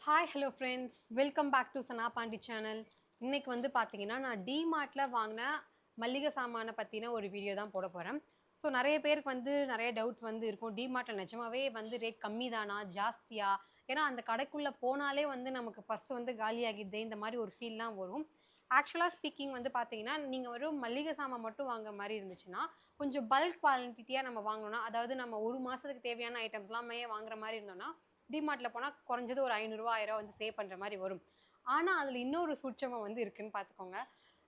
Hi hello friends, welcome back to Sana Pandi channel. இன்னைக்கு வந்து பார்த்தீங்கன்னா நான் டிமார்ட்ல வாங்கின மல்லிகை சாமானை பற்றின ஒரு வீடியோ தான் போட போகிறேன். ஸோ நிறைய பேருக்கு வந்து நிறைய டவுட்ஸ் வந்து இருக்கும். டிமார்ட்ல நிஜமாவே வந்து ரேட் கம்மி தானா, ஜாஸ்தியா? ஏன்னா அந்த கடைக்குள்ளே போனாலே வந்து நமக்கு பர்ஸ் வந்து காலியாகிடுதே, இந்த மாதிரி ஒரு ஃபீல்லாம் வரும். ஆக்சுவலாக ஸ்பீக்கிங் வந்து பார்த்தீங்கன்னா நீங்கள் ஒரு மல்லிகை சாமான் மட்டும் வாங்குற மாதிரி இருந்துச்சுன்னா கொஞ்சம் பல்க் குவான்டிட்டியாக நம்ம வாங்கணும்னா, அதாவது நம்ம ஒரு மாதத்துக்கு தேவையான ஐட்டம்ஸ்லாமே வாங்குற மாதிரி இருந்தோம்னா டிமார்ட்ல போனா குறைஞ்சது ஒரு ரூ. 500 1000 வந்து சேவ் பண்ற மாரி வரும். ஆனா, அதுல இன்னொரு சூட்சமம் வந்து இருக்குன்னு பார்த்துக்கோங்க.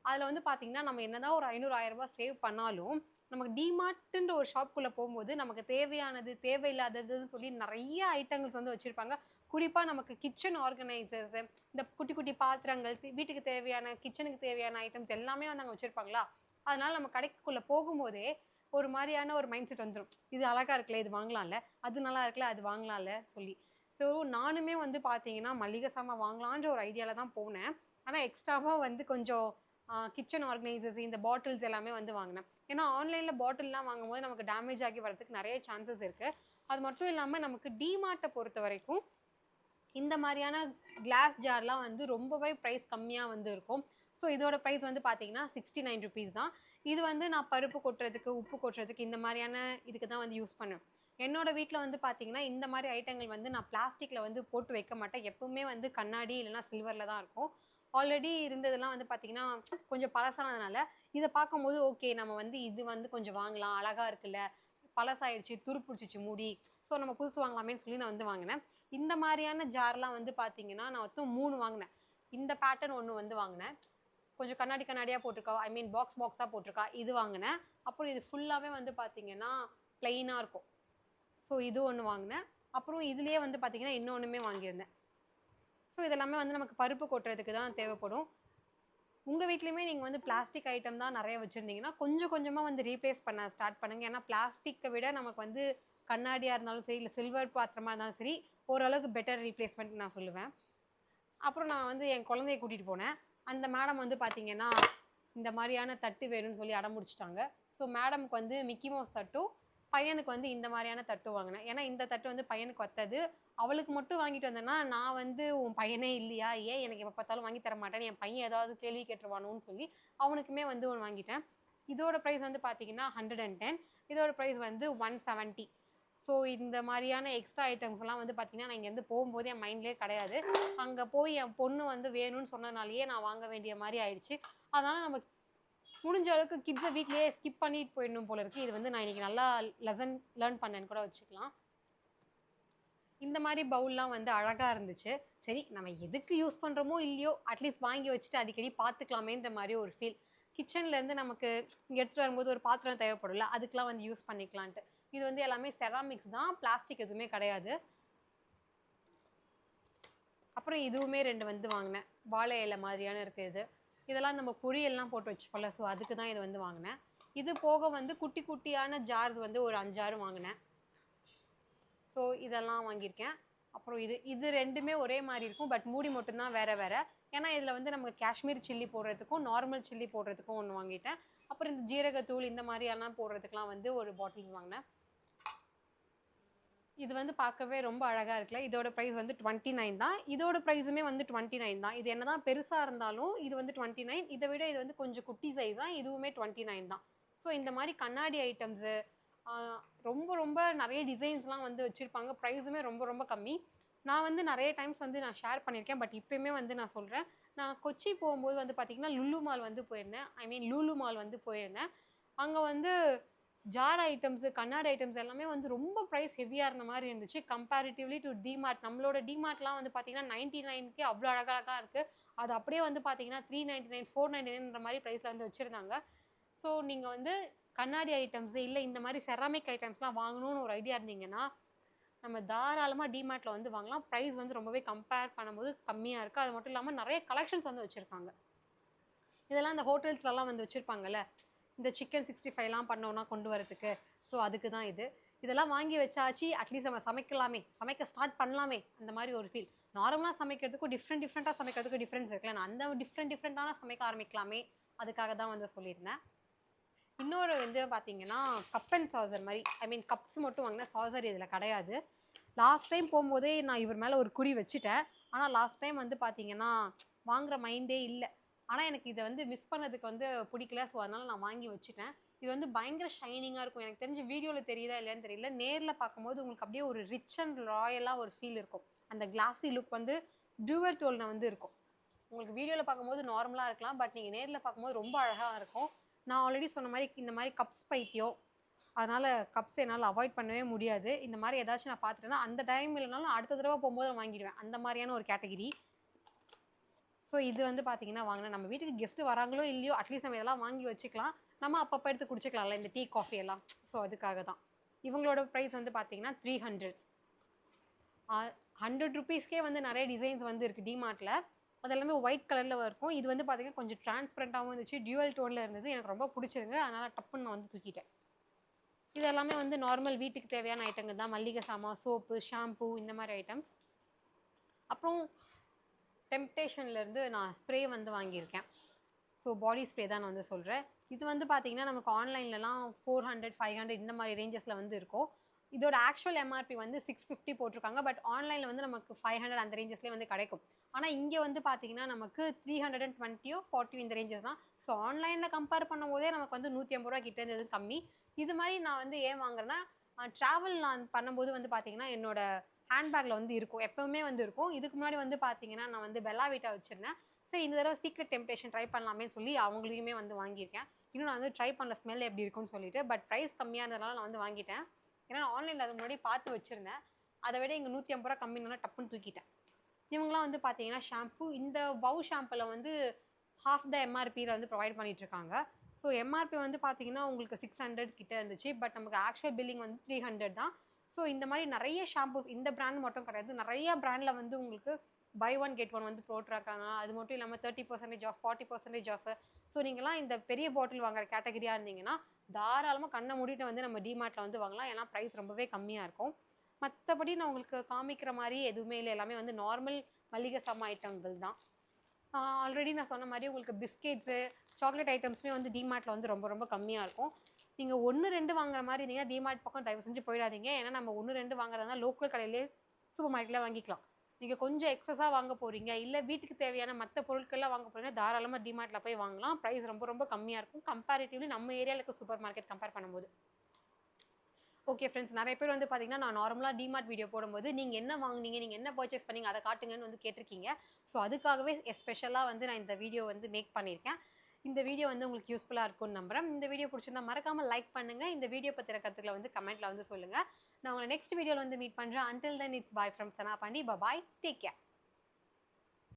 அதுல வந்து பார்த்தீங்கன்னா, நம்ம என்னதான் ஒரு ரூ. 500 1000 சேவ் பண்ணாலும், நமக்கு டிமார்ட்ன்ற ஒரு ஷாப்க்குள்ள போம்போது, நமக்கு தேவையானது, தேவையில்லாததுன்னு சொல்லி நெறைய ஐட்டங்கள்ஸ் வந்து வச்சிருப்பாங்க. குறிப்பா நமக்கு கிச்சன் ஆர்கனைசர்ஸ், இந்த குட்டி குட்டி பாத்திரங்கள், வீட்டுக்கு தேவையான கிச்சனுக்கு தேவையான ஐட்டம்ஸ் எல்லாமே வந்து அங்க வச்சிருப்பாங்களா, அதனால நம்ம கடைக்குள்ள போகும்போதே, ஒரு மாரியான ஒரு மைண்ட் செட் வந்துரும். இது அழகா இருக்குல்ல, இது வாங்கலாம்ல. அது நல்லா இருக்குல்ல, அது வாங்கலாம்ல சொல்லி. ஸோ, நானுமே வந்து பார்த்தீங்கன்னா, மளிகை சாமான் வாங்கலான்ற ஒரு ஐடியால தான் போனேன். ஆனா, எக்ஸ்ட்ராவா வந்து கொஞ்சம் கிச்சன் ஆர்கனைசர்ஸ் இந்த பாட்டில்ஸ் எல்லாமே வந்து வாங்குனேன். ஏன்னா, ஆன்லைன்ல பாட்டில்லாம் வாங்கும்போது நமக்கு டேமேஜ் ஆகி வரதுக்கு நெறைய சான்சஸ் இருக்கு. அது மட்டும் இல்லாம நமக்கு டிமார்ட்ட பொறுத்தவரைக்கும், இந்த மாரியான கிளாஸ் ஜார்லாம் வந்து ரொம்பவே பிரைஸ் கம்மியா வந்து இருக்கும். ஸோ, இதோட பிரைஸ் வந்து பார்த்தீங்கன்னா, ₹69 தான். இது வந்து நான் பருப்பு கொட்டுறதுக்கு, உப்பு கொட்டுறதுக்கு இந்த மாரியான இதுக்கு தான் வந்து யூஸ் பண்ணுவேன். என்னோட வீட்ல வந்து பார்த்தீங்கன்னா, இந்த மாரி ஐட்டங்கள் வந்து நான் பிளாஸ்டிக்ல வந்து போட்டு வைக்க மாட்டேன். எப்பவுமே வந்து கண்ணாடி இல்லன்னா சில்வர்ல தான் இருக்கும். ஆல்ரெடி இருந்ததெல்லாம் வந்து பார்த்தீங்கன்னா, கொஞ்சம் பழசானதுனால, இத பார்க்கும்போது ஓகே நம்ம வந்து இது வந்து கொஞ்சம் வாங்கலாம். அழகா இருக்குல்ல. பழசாயிடுச்சு, துரு புடிச்சிச்சு மூடி. ஸோ நம்ம புதுசு வாங்கலாமேன்னு சொல்லி நான் வந்து வாங்குனேன். இந்த மாரியான ஜார்லாம் வந்து பார்த்தீங்கன்னா, நான் மொத்தம் 3 வாங்குனேன். இந்த பேட்டர்ன் ஒண்ணு வந்து வாங்குனேன். கொஞ்சம் கண்ணாடி கண்ணாடியா போட்டிருக்கா, ஐ மீன் பாக்ஸ் பாக்ஸா போட்டிருக்கா, இது வாங்குனேன். அப்புறம் இது ஃபுல்லாவே வந்து பார்த்தீங்கன்னா, பிளெயினா இருக்கும். ஸோ இது ஒண்ணு வாங்குனேன். அப்புறம் இதுலயே வந்து பார்த்தீங்கன்னா, இன்னொன்னுமே வாங்கியிருந்தேன். ஸோ இதெல்லாமே வந்து நமக்கு பருப்பு கொட்டுறதுக்கு தான் தேவைப்படும். உங்க வீட்லயுமே நீங்க வந்து பிளாஸ்டிக் ஐட்டம் தான் நெறைய வச்சிருந்தீங்கன்னா, கொஞ்சம் கொஞ்சமா வந்து ரீப்ளேஸ் பண்ண ஸ்டார்ட் பண்ணுங்க. ஏன்னா பிளாஸ்டிக்க விட நமக்கு வந்து கண்ணாடியா இருந்தாலும் சரி, இல்ல சில்வர் பாத்திரமா இருந்தாலும் சரி, ஓரளவுக்கு பெட்டர் ரீப்ளேஸ்மென்ட் நான் சொல்லுவேன். அப்புறம் நான் வந்து என் குழந்தைய கூட்டிட்டு போனேன். அந்த மேடம் வந்து பார்த்தீங்கன்னா, இந்த மாரியான தட்டு வேணும்னு சொல்லி அடம் புடிச்சுட்டாங்க. ஸோ மேடம்க்கு வந்து மிக்கி மவுஸ் தட்டும், பையனுக்கு வந்து இந்த மாரியான தட்டும் வாங்குனேன். ஏன்னா இந்த தட்டு வந்து பையனுக்கு ஒத்தது. அவளுக்கு மட்டும் வாங்கிட்டு வந்தேன்னா, நான் வந்து உன் பையனே இல்லையா? ஏன் எனக்கு எப்ப பார்த்தாலும் வாங்கி தர மாட்டேன்னு என் பையன் ஏதாவது கேள்வி கேட்டுருவானோன்னு சொல்லி, அவனுக்குமே வந்து ஒண்ணு வாங்கிட்டேன். இதோட பிரைஸ் வந்து பார்த்தீங்கன்னா 110. இதோட பிரைஸ் வந்து 170. ஸோ இந்த மாரியான எக்ஸ்ட்ரா ஐட்டம்ஸ்லாம் வந்து பார்த்தீங்கன்னா, நான் இங்கேருந்து போகும்போது என் மைண்ட்லயே கிடையாது. அங்க போய் என் பொண்ணு வந்து வேணும்னு சொன்னதுனாலயே நான் வாங்க வேண்டிய மாரி ஆயிடுச்சு. அதனால நம்ம முடிஞ்ச அளவுக்கு கிட்ஸ வீட்லயே ஸ்கிப் பண்ணிட்டு போயிடணும் போல இருக்கு. இது வந்து நான் இன்னைக்கு நல்லா லெசன் லேர்ன் பண்ணேன்னு கூட வச்சுக்கலாம். இந்த மாரி பவுல்லாம் வந்து அழகா இருந்துச்சு. சரி நம்ம எதுக்கு யூஸ் பண்றோமோ இல்லையோ, அட்லீஸ்ட் வாங்கி வச்சுட்டு அடிக்கடி பார்த்துக்கலாமேன்ற மாரி ஒரு ஃபீல். கிச்சன்ல இருந்து நமக்கு இங்க எடுத்துட்டு வரும்போது ஒரு பாத்திரம் தேவைப்படும்ல, அதுக்கெல்லாம் வந்து யூஸ் பண்ணிக்கலான்ட்டு. இது வந்து எல்லாமே செராமிக்ஸ் தான். பிளாஸ்டிக் எதுவுமே கிடையாது. அப்புறம் இதுவுமே 2 வந்து வாங்குனேன். வாழை இலை மாதிரியான இருக்கு இது. இதெல்லாம் நம்ம பொரியல்லாம் போட்டு வச்சுப்போம்ல, ஸோ அதுக்கு தான் இது வந்து வாங்குனேன். இது போக வந்து குட்டி குட்டியான ஜார்ஸ் வந்து ஒரு 5, 6 வாங்குனேன். ஸோ இதெல்லாம் வாங்கியிருக்கேன். அப்புறம் இது 2மே ஒரே மாரி இருக்கும். பட் மூடி மட்டும் தான் வேற வேற. ஏன்னா இதுல வந்து நம்ம காஷ்மீர் சில்லி போடுறதுக்கும், நார்மல் சில்லி போடுறதுக்கும் ஒண்ணு வாங்கிட்டேன். அப்புறம் இந்த ஜீரகத்தூள் இந்த மாரியான போடுறதுக்குலாம் வந்து ஒரு பாட்டில்ஸ் வாங்குனேன். இது வந்து பார்க்கவே ரொம்ப அழகா இருக்குல்ல. இதோட பிரைஸ் வந்து 29 தான். இதோட பிரைஸுமே வந்து 29 தான். இது என்னதான் பெருசா இருந்தாலும், இது வந்து 29. இத விட இது வந்து கொஞ்சம் குட்டி சைஸ் தான். இதுவுமே 29 தான். ஸோ இந்த மாரி கண்ணாடி ஐட்டம்ஸு, ஆ ரொம்ப ரொம்ப நெறைய டிசைன்ஸ்லாம் வந்து வச்சிருப்பாங்க. பிரைஸுமே ரொம்ப ரொம்ப கம்மி. நான் வந்து நெறைய டைம்ஸ் வந்து நான் ஷேர் பண்ணியிருக்கேன். பட் இப்பயுமே வந்து நான் சொல்றேன். நான் கொச்சி போம்போது வந்து பார்த்தீங்கன்னா, லுலு மால் வந்து போயிருந்தேன். ஐ மீன் லூலு மால் வந்து போயிருந்தேன். அங்க வந்து ஜார் ஐட்டம்ஸ், கண்ணாடி ஐட்டம்ஸ் எல்லாமே வந்து ரொம்ப பிரைஸ் ஹெவியா இருந்த மாரி இருந்துச்சு. Comparatively to DMart. நம்மளோட டிமார்ட்லாம் வந்து பார்த்தீங்கன்னா, 99க்கே அவ்ளோ அழகழகா இருக்கு. அது அப்படியே வந்து பார்த்தீங்கன்னா, 399, 499ன்ற மாரி பிரைஸ்ல வந்து வச்சிருந்தாங்க. ஸோ நீங்க வந்து கண்ணாடி ஐட்டம்ஸ், இல்ல இந்த மாரி செராமிக் ஐட்டம்ஸ்லாம் வாங்கணும்னு ஒரு ஐடியா இருந்தீங்கன்னா, நம்ம தாராளமா டிமார்ட்ல வந்து வாங்கலாம். பிரைஸ் வந்து ரொம்பவே கம்பேர் பண்ணும்போது கம்மியா இருக்கு. அது மட்டும் இல்லாம நெறைய கலெக்ஷன்ஸ் வந்து வச்சிருக்காங்க. இதெல்லாம் இந்த ஹோட்டல்ஸ்லலாம் வந்து வச்சிருப்பாங்கல்ல. இந்த சிக்கன் 65லாம் பண்ணோம்னா கொண்டு வரதுக்கு. ஸோ அதுக்கு தான் இது. இதெல்லாம் வாங்கி வச்சாச்சு, அட்லீஸ்ட் நம்ம சமைக்கலாமே, சமைக்க ஸ்டார்ட் பண்ணலாமே, அந்த மாரி ஒரு ஃபீல். நார்மலா சமைக்கிறதுக்கும் டிஃப்ரெண்ட்டா சமைக்கிறதுக்கும் டிஃபரன்ஸ் இருக்குல்ல. நான் அந்த டிஃப்ரெண்டான சமைக்க ஆரம்பிக்கலாமே, அதுக்காக தான் வந்து சொல்லியிருந்தேன். இன்னொரு வந்து பார்த்தீங்கன்னா, கப் அண்ட் சாசர் மாரி. ஐ மீன் கப்ஸ் மட்டும் வாங்குனேன். சாசர் இதில கிடையாது. லாஸ்ட் டைம் போம்போதே நான் இவர் மேல ஒரு குறி வச்சுட்டேன். ஆனால் லாஸ்ட் டைம் வந்து பார்த்தீங்கன்னா வாங்குற மைண்டே இல்லை. ஆனால் எனக்கு இதை வந்து மிஸ் பண்ணதுக்கு வந்து பிடிக்கல. ஸோ அதனால் நான் வாங்கி வச்சுட்டேன். இது வந்து பயங்கர ஷைனிங்காக இருக்கும். எனக்கு தெரிஞ்சு வீடியோவில் தெரியுதா இல்லையான்னு தெரியல. நேரில் பார்க்கும்போது உங்களுக்கு அப்படியே ஒரு ரிச் அண்ட் ராயலாக ஒரு ஃபீல் இருக்கும். அந்த கிளாஸி லுக் வந்து டூவல் டோனில் வந்து இருக்கும். உங்களுக்கு வீடியோவில் பார்க்கும்போது நார்மலாக இருக்கலாம். பட் நீங்கள் நேரில் பார்க்கும்போது ரொம்ப அழகாக இருக்கும். நான் ஆல்ரெடி சொன்ன மாதிரி இந்த மாதிரி கப்ஸ் பைத்தியம். அதனால் கப்ஸ் என்னால் அவாய்ட் பண்ணவே முடியாது. இந்த மாதிரி ஏதாச்சும் நான் பார்த்துட்டேன்னா அந்த டைம் இல்லைனாலும் அடுத்த தடவை போகும்போது நான் வாங்கிடுவேன். அந்த மாதிரியான ஒரு கேட்டகிரி. ஸோ இது வந்து பார்த்தீங்கன்னா வாங்கினா நம்ம வீட்டுக்கு கெஸ்ட்டு வராங்களோ இல்லையோ அட்லீஸ்ட் நம்ம இதெல்லாம் வாங்கி வச்சுக்கலாம். நம்ம அப்பப்போ எடுத்து குடிச்சிக்கலாம்ல இந்த டீ காஃபி எல்லாம். ஸோ அதுக்காக தான். இவங்களோட ப்ரைஸ் வந்து பார்த்தீங்கன்னா 300. 100 ருபீஸ்க்கே வந்து நிறைய டிசைன்ஸ் வந்து இருக்குது டிமார்ட்டில். அது எல்லாமே ஒயிட் கலரில் இருக்கும். இது வந்து பார்த்தீங்கன்னா கொஞ்சம் டிரான்ஸ்பரண்ட்டாகவும் இருந்துச்சு. டியூவல் டோனில் இருந்தது. எனக்கு ரொம்ப பிடிச்சிருங்க. அதனால் டப்புன்னு நான் வந்து தூக்கிட்டேன். இது எல்லாமே வந்து நார்மல் வீட்டுக்கு தேவையான ஐட்டங்கள் தான். மல்லிகை சாமான், சோப்பு, ஷாம்பு இந்த மாதிரி ஐட்டம்ஸ். அப்புறம் டெம்ப்டேஷன்லேருந்து நான் ஸ்ப்ரே வந்து வாங்கியிருக்கேன். ஸோ பாடி ஸ்ப்ரே தான் நான் வந்து சொல்கிறேன். இது வந்து பார்த்தீங்கன்னா நமக்கு ஆன்லைன்லலாம் 400, 500 இந்த மாதிரி ரேஞ்சஸில் வந்து இருக்கும். இதோட ஆக்சுவல் எம்ஆர்பி வந்து 650 போட்டிருக்காங்க. பட் ஆன்லைனில் வந்து நமக்கு 500 அந்த ரேஞ்சஸ்லேயே வந்து கிடைக்கும். ஆனால் இங்கே வந்து பார்த்தீங்கன்னா நமக்கு 320 40 இந்த ரேஞ்சஸ் தான். ஸோ ஆன்லைனில் கம்பேர் பண்ணும் போதே நமக்கு வந்து 150 ரூபா கிட்ட இருந்தது கம்மி. இது மாதிரி நான் வந்து ஏன் வாங்குறேன்னா ட்ராவல் நான் பண்ணும்போது வந்து பார்த்தீங்கன்னா என்னோட ஹேண்ட்பேக்கில் வந்து இருக்கும். எப்போவுமே வந்து இருக்கும். இதுக்கு முன்னாடி வந்து பார்த்தீங்கன்னா நான் வந்து பெல்லா வீட்டா வச்சுருந்தேன். சரி இந்த தடவை சீக்ரெட் டெம்ப்டேஷன் ட்ரை பண்ணலாமே சொல்லி அவங்களையுமே வந்து வாங்கியிருக்கேன். இன்னும் நான் வந்து ட்ரை பண்ணல ஸ்மெல் எப்படி இருக்குன்னு சொல்லிட்டு. பட் ப்ரைஸ் கம்மியாக இருந்ததுனால நான் வந்து வாங்கிட்டேன். ஏன்னா நான் ஆன்லைனில் அதுக்கு முன்னாடி பார்த்து வச்சுருந்தேன். அதை விட இங்கே 150 ரூபா கம்மினால டப்புன்னு தூக்கிட்டேன். இவங்களாம் வந்து பார்த்தீங்கன்னா ஷாம்பு இந்த வவ் ஷாம்பில் வந்து ஹாஃப் த எம்ஆர்பியில் வந்து ப்ரொவைட் பண்ணிகிட்ருக்காங்க. ஸோ எம்ஆர்பி வந்து பார்த்தீங்கன்னா உங்களுக்கு 600 கிட்ட இருந்துச்சு. பட் நமக்கு ஆக்சுவல் பில்லிங் வந்து 300 தான். ஸோ இந்த மாதிரி நிறைய ஷாம்பூஸ் இந்த பிராண்ட் மட்டும் கிடையாது. நிறைய பிராண்டில் வந்து உங்களுக்கு பை ஒன் கெட் ஒன் வந்து போட்டிருக்காங்க. அது மட்டும் இல்லாமல் 30% ஆஃப் 40% ஆஃப். ஸோ நீங்களாம் இந்த பெரிய பாட்டில் வாங்குற கேட்டகரியாக இருந்தீங்கன்னா தாராளமாக கண்ணை மூடிட்டு வந்து நம்ம டிமார்ட்டில் வந்து வாங்கலாம். ஏன்னா ப்ரைஸ் ரொம்பவே கம்மியாக இருக்கும். மற்றபடி நான் உங்களுக்கு காமிக்கிற மாதிரி எதுவுமே இல்லை. எல்லாமே வந்து நார்மல் மளிகை சாமான் ஐட்டங்கள் தான். ஆல்ரெடி நான் சொன்ன மாதிரி உங்களுக்கு பிஸ்கெட்ஸு சாக்லேட் ஐட்டம்ஸுமே வந்து டிமார்ட்டில் வந்து ரொம்ப ரொம்ப கம்மியாக இருக்கும். நீங்கள் 1, 2 வாங்குற மாதிரி இருந்தீங்கன்னா டிமார்ட் பக்கம் தயவு செஞ்சு போயிடாதீங்க. ஏன்னா நம்ம 1, 2 வாங்குறதா இருந்தால் லோக்கல் கடையிலே சூப்பர் மார்க்கெட்டில் வாங்கிக்கலாம். நீங்கள் கொஞ்சம் எக்ஸஸாக வாங்க போகிறீங்க இல்லை வீட்டுக்கு தேவையான மற்ற பொருட்கள்லாம் வாங்க போகிறீங்கன்னா தாராளமாக டிமார்ட்டில் போய் வாங்கலாம். ப்ரைஸ் ரொம்ப ரொம்ப கம்மியாக இருக்கும் கம்பேரிட்டிவ்லி நம்ம ஏரியாவில் இருக்க சூப்பர் மார்க்கெட் கம்பேர் பண்ணும்போது. ஓகே ஃப்ரெண்ட்ஸ், நிறைய பேர் வந்து பார்த்தீங்கன்னா நான் நார்மலாக டிமார்ட் வீடியோ போடும்போது நீங்கள் என்ன வாங்குனீங்க, நீங்கள் என்ன பர்ச்சேஸ் பண்ணீங்க அதை காட்டுங்கன்னு வந்து கேட்டிருக்கீங்க. ஸோ அதுக்காகவே ஸ்பெஷலாக வந்து நான் இந்த வீடியோ வந்து மேக் பண்ணியிருக்கேன். இந்த வீடியோ வந்து உங்களுக்கு யூஸ்ஃபுல்லாக இருக்கும்னு நம்புறேன். இந்த வீடியோ பிடிச்சிருந்தா மறக்காமல் லைக் பண்ணுங்கள். இந்த வீடியோ பற்றின கருத்துக்களை வந்து கமெண்ட்டில் வந்து சொல்லுங்கள். நான் உங்களை நெக்ஸ்ட் வீடியோவில் வந்து மீட் பண்ணுறேன். Until then it's bye from Sana Pandi. Bye, take care.